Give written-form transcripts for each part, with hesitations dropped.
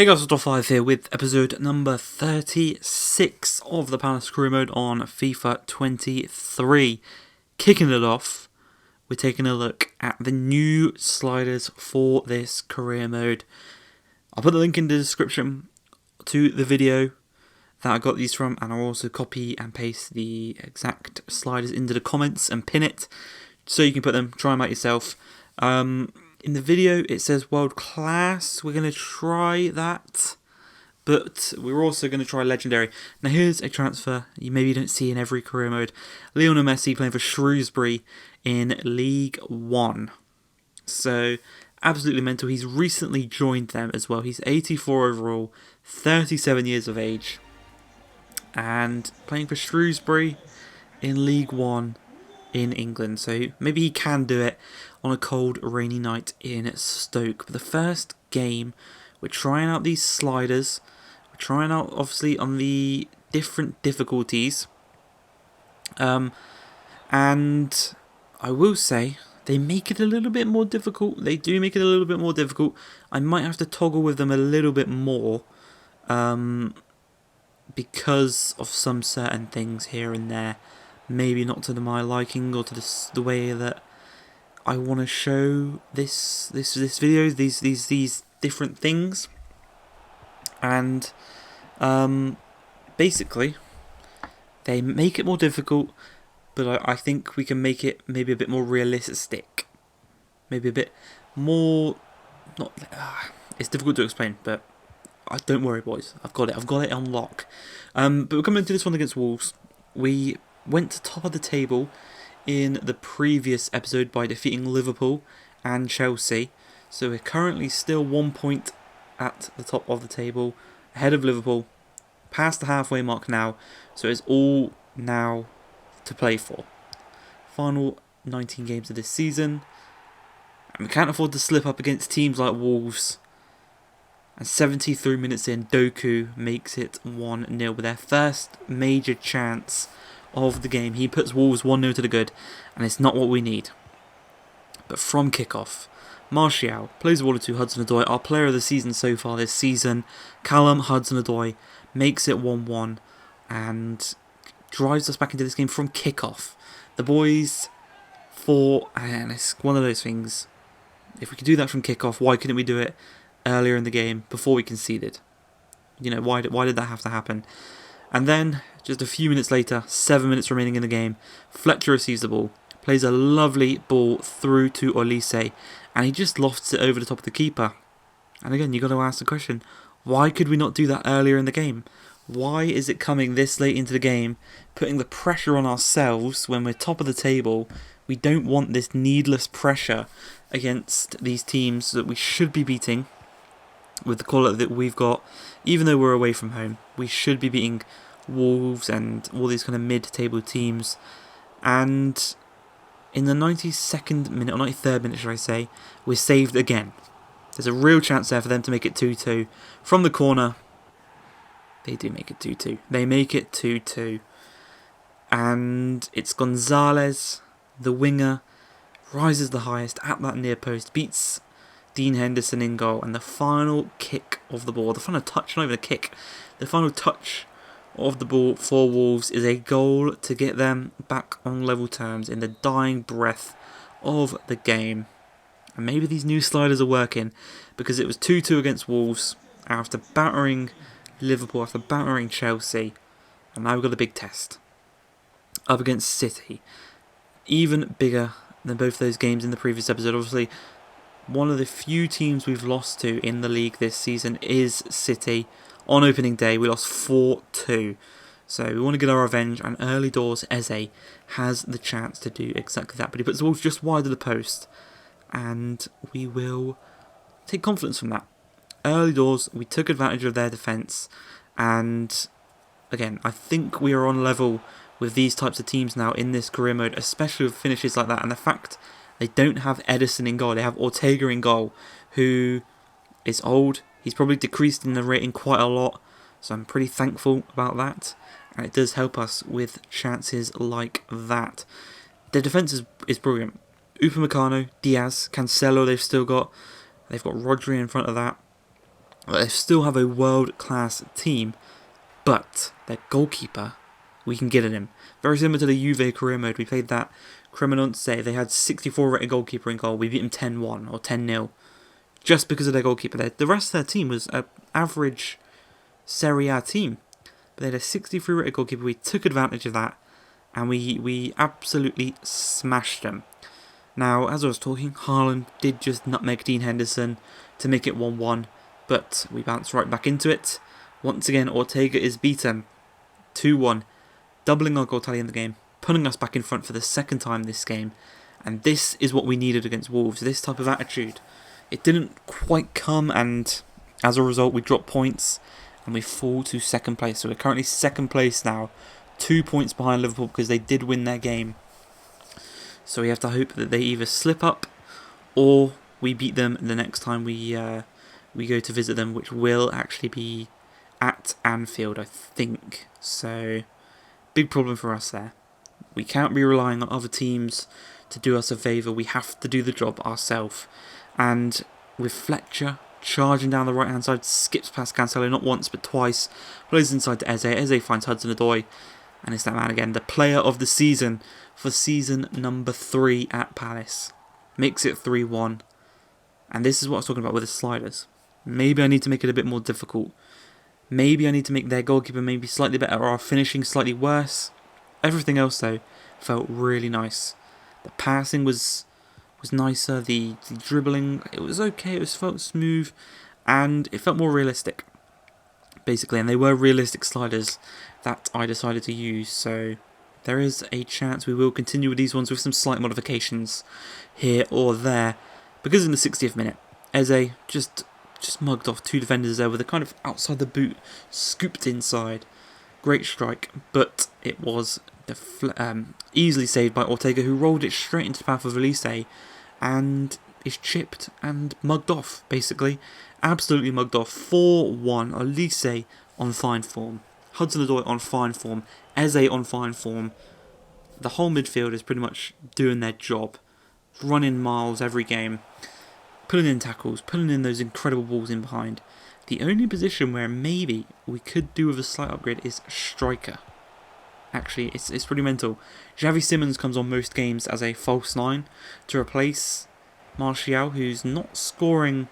Hey guys, it's 5 here with episode number 36 of the Palace Career Mode on FIFA 23. Kicking it off, we're taking a look at the new sliders for this career mode. I'll put the link in the description to the video that I got these from, and I'll also copy and paste the exact sliders into the comments and pin it so you can put them, try them out yourself. In the video it says world class. We're going to try that, but we're also going to try legendary. Now here's a transfer you maybe don't see in every career mode. Lionel Messi playing for Shrewsbury in League 1. So absolutely mental. He's recently joined them as well. He's 84 overall, 37 years of age, and playing for Shrewsbury in League 1 in England. So maybe he can do it on a cold, rainy night in Stoke. But the first game, we're trying out these sliders. We're trying out, obviously, on the different difficulties. And I will say, they make it a little bit more difficult. They do make it a little bit more difficult. I might have to toggle with them a little bit more, because of some certain things here and there. Maybe not to my liking or to the way that I want to show this video, these different things. And basically they make it more difficult, but I think we can make it maybe a bit more realistic, maybe a bit more not it's difficult to explain, but don't worry boys, I've got it on lock. But we're coming into this one against Wolves. We went to top of the table in the previous episode by defeating Liverpool and Chelsea. So we're currently still 1 point at the top of the table, ahead of Liverpool, past the halfway mark now. So it's all now to play for. Final 19 games of this season, and we can't afford to slip up against teams like Wolves. And 73 minutes in, Doku makes it 1-0 with their first major chance of the game. He puts Wolves 1-0 to the good, and it's not what we need. But from kickoff, Martial plays the ball to Hudson-Odoi, our player of the season so far this season. Callum Hudson-Odoi makes it 1-1 and drives us back into this game from kickoff. The boys and it's one of those things. If we could do that from kickoff, why couldn't we do it earlier in the game before we conceded? You know, why did that have to happen? And then, just a few minutes later, 7 minutes remaining in the game, Fletcher receives the ball, plays a lovely ball through to Olise, and he just lofts it over the top of the keeper. And again, you've got to ask the question, why could we not do that earlier in the game? Why is it coming this late into the game, putting the pressure on ourselves when we're top of the table? We don't want this needless pressure against these teams that we should be beating with the quality that we've got. Even though we're away from home, we should be beating Wolves and all these kind of mid-table teams. And in the 92nd minute, or 93rd minute should I say, we're saved again. There's a real chance there for them to make it 2-2 from the corner. They do make it 2-2. They make it 2-2. And it's Gonzalez, the winger, rises the highest at that near post, beats Dean Henderson in goal, and the final kick of the ball, the final touch, not even a kick, the final touch of the ball for Wolves is a goal to get them back on level terms in the dying breath of the game. And maybe these new sliders are working, because it was 2-2 against Wolves after battering Liverpool, after battering Chelsea, and now we've got a big test up against City. Even bigger than both those games in the previous episode. Obviously, one of the few teams we've lost to in the league this season is City. On opening day, we lost 4-2. So we want to get our revenge, and early doors Eze has the chance to do exactly that. But he puts the ball just wide of the post, and we will take confidence from that. Early doors, we took advantage of their defence, and again, I think we are on level with these types of teams now in this career mode, especially with finishes like that, and the fact they don't have Edison in goal. They have Ortega in goal, who is old. He's probably decreased in the rating quite a lot, so I'm pretty thankful about that. And it does help us with chances like that. Their defence is brilliant. Upamecano, Diaz, Cancelo they've got Rodri in front of that. They still have a world-class team, but their goalkeeper, we can get at him. Very similar to the Juve career mode. We played that Cremonese. They had 64 rated goalkeeper in goal. We beat them 10-1 or 10-0 just because of their goalkeeper. The rest of their team was an average Serie A team. But they had a 63 rated goalkeeper. We took advantage of that and we absolutely smashed them. Now, as I was talking, Haaland did just nutmeg Dean Henderson to make it 1-1, but we bounced right back into it. Once again, Ortega is beaten 2-1, doubling our goal tally in the game, putting us back in front for the second time this game. And this is what we needed against Wolves, this type of attitude. It didn't quite come, and as a result, we drop points and we fall to second place. So we're currently second place now, 2 points behind Liverpool because they did win their game. So we have to hope that they either slip up or we beat them the next time we go to visit them, which will actually be at Anfield, I think. So, big problem for us there. We can't be relying on other teams to do us a favour. We have to do the job ourselves. And with Fletcher charging down the right-hand side, skips past Cancelo not once but twice, plays inside to Eze. Eze finds Hudson-Odoi, and it's that man again, the player of the season for season number 3 at Palace. Makes it 3-1. And this is what I was talking about with the sliders. Maybe I need to make it a bit more difficult. Maybe I need to make their goalkeeper maybe slightly better or our finishing slightly worse. Everything else, though, felt really nice. The passing was nicer. The dribbling, it was okay. It felt smooth. And it felt more realistic, basically. And they were realistic sliders that I decided to use. So there is a chance we will continue with these ones with some slight modifications here or there. Because in the 60th minute, Eze just mugged off 2 defenders there with a kind of outside the boot, scooped inside. Great strike, but it was easily saved by Ortega, who rolled it straight into the path of Elise and is chipped and mugged off, basically. Absolutely mugged off. 4-1, Elise on fine form. Hudson-Odoi on fine form. Eze on fine form. The whole midfield is pretty much doing their job. Running miles every game. Pulling in tackles, pulling in those incredible balls in behind. The only position where maybe we could do with a slight upgrade is striker. Actually, it's pretty mental. Xavi Simons comes on most games as a false 9 to replace Martial, who's not scoring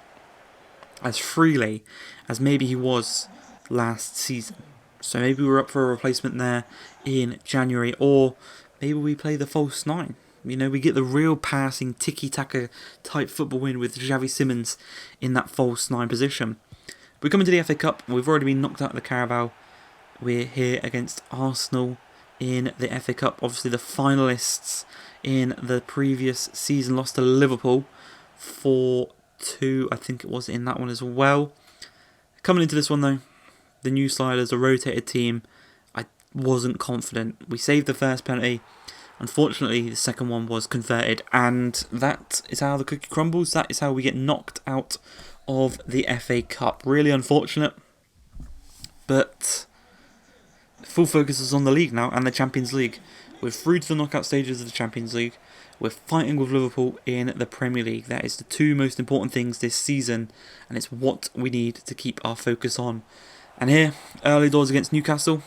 as freely as maybe he was last season. So maybe we're up for a replacement there in January, or maybe we play the false 9. You know, we get the real passing, tiki-taka type football win with Xavi Simons in that false 9 position. We're coming to the FA Cup. We've already been knocked out of the Carabao. We're here against Arsenal in the FA Cup. Obviously the finalists in the previous season lost to Liverpool 4-2, I think it was, in that one as well. Coming into this one though, the new sliders, a rotated team. I wasn't confident. We saved the first penalty. Unfortunately, the second one was converted, and that is how the cookie crumbles. That is how we get knocked out of the FA Cup. Really unfortunate, but full focus is on the league now and the Champions League. We're through to the knockout stages of the Champions League. We're fighting with Liverpool in the Premier League. That is the 2 most important things this season, and it's what we need to keep our focus on. And here, early doors against Newcastle.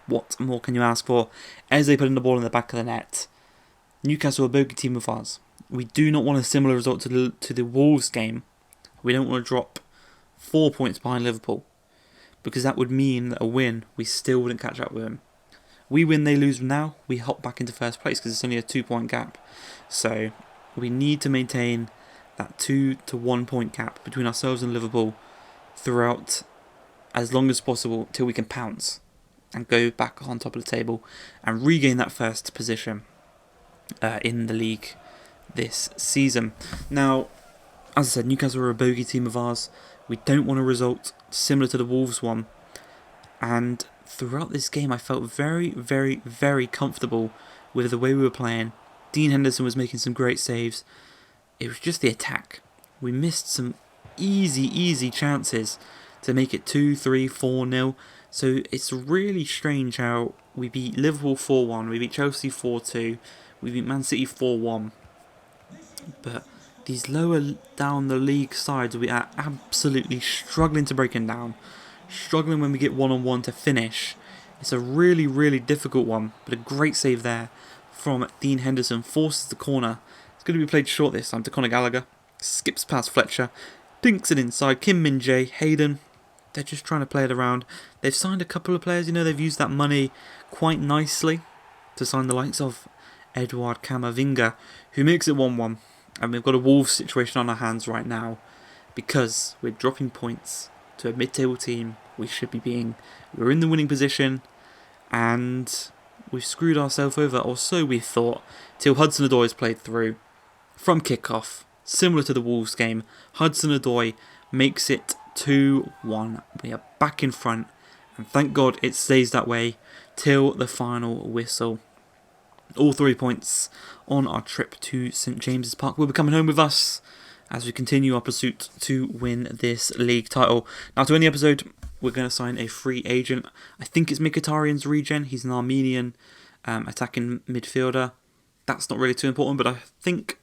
What more can you ask for? Eze putting the ball in the back of the net. Newcastle are a bogey team of ours. We do not want a similar result to the Wolves game. We don't want to drop 4 points behind Liverpool, because that would mean that a win, we still wouldn't catch up with them. We win, they lose now, we hop back into first place because it's only a 2-point gap. So we need to maintain that 2 to 1 point gap between ourselves and Liverpool throughout as long as possible till we can pounce and go back on top of the table and regain that first position in the league this season. Now, as I said, Newcastle are a bogey team of ours. We don't want a result similar to the Wolves one. And throughout this game, I felt very, very, very comfortable with the way we were playing. Dean Henderson was making some great saves. It was just the attack. We missed some easy chances to make it 2-3, 4-0. So it's really strange how we beat Liverpool 4-1, we beat Chelsea 4-2, we beat Man City 4-1. But these lower down the league sides, we are absolutely struggling to break them down. Struggling when we get one-on-one to finish. It's a really, really difficult one, but a great save there from Dean Henderson. Forces the corner. It's going to be played short this time to Conor Gallagher. Skips past Fletcher. Dinks it inside. Kim Min-jae, Hayden. They're just trying to play it around. They've signed a couple of players, they've used that money quite nicely to sign the likes of Edouard Camavinga, who makes it 1-1. And we've got a Wolves situation on our hands right now because we're dropping points to a mid-table team. We're in the winning position and we've screwed ourselves over, or so we thought, till Hudson-Odoi has played through from kickoff. Similar to the Wolves game, Hudson-Odoi makes it 2-1. We are back in front, and thank God it stays that way till the final whistle. All 3 points on our trip to St James's Park will be coming home with us as we continue our pursuit to win this league title. Now, to end the episode, we're going to sign a free agent. I think it's Mkhitaryan's regen. He's an Armenian attacking midfielder. That's not really too important, but I think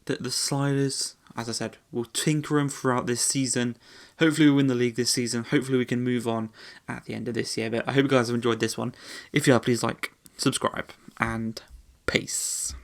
that the sliders, as I said, we'll tinker them throughout this season. Hopefully we win the league this season. Hopefully we can move on at the end of this year. But I hope you guys have enjoyed this one. If you have, please like, subscribe, and peace.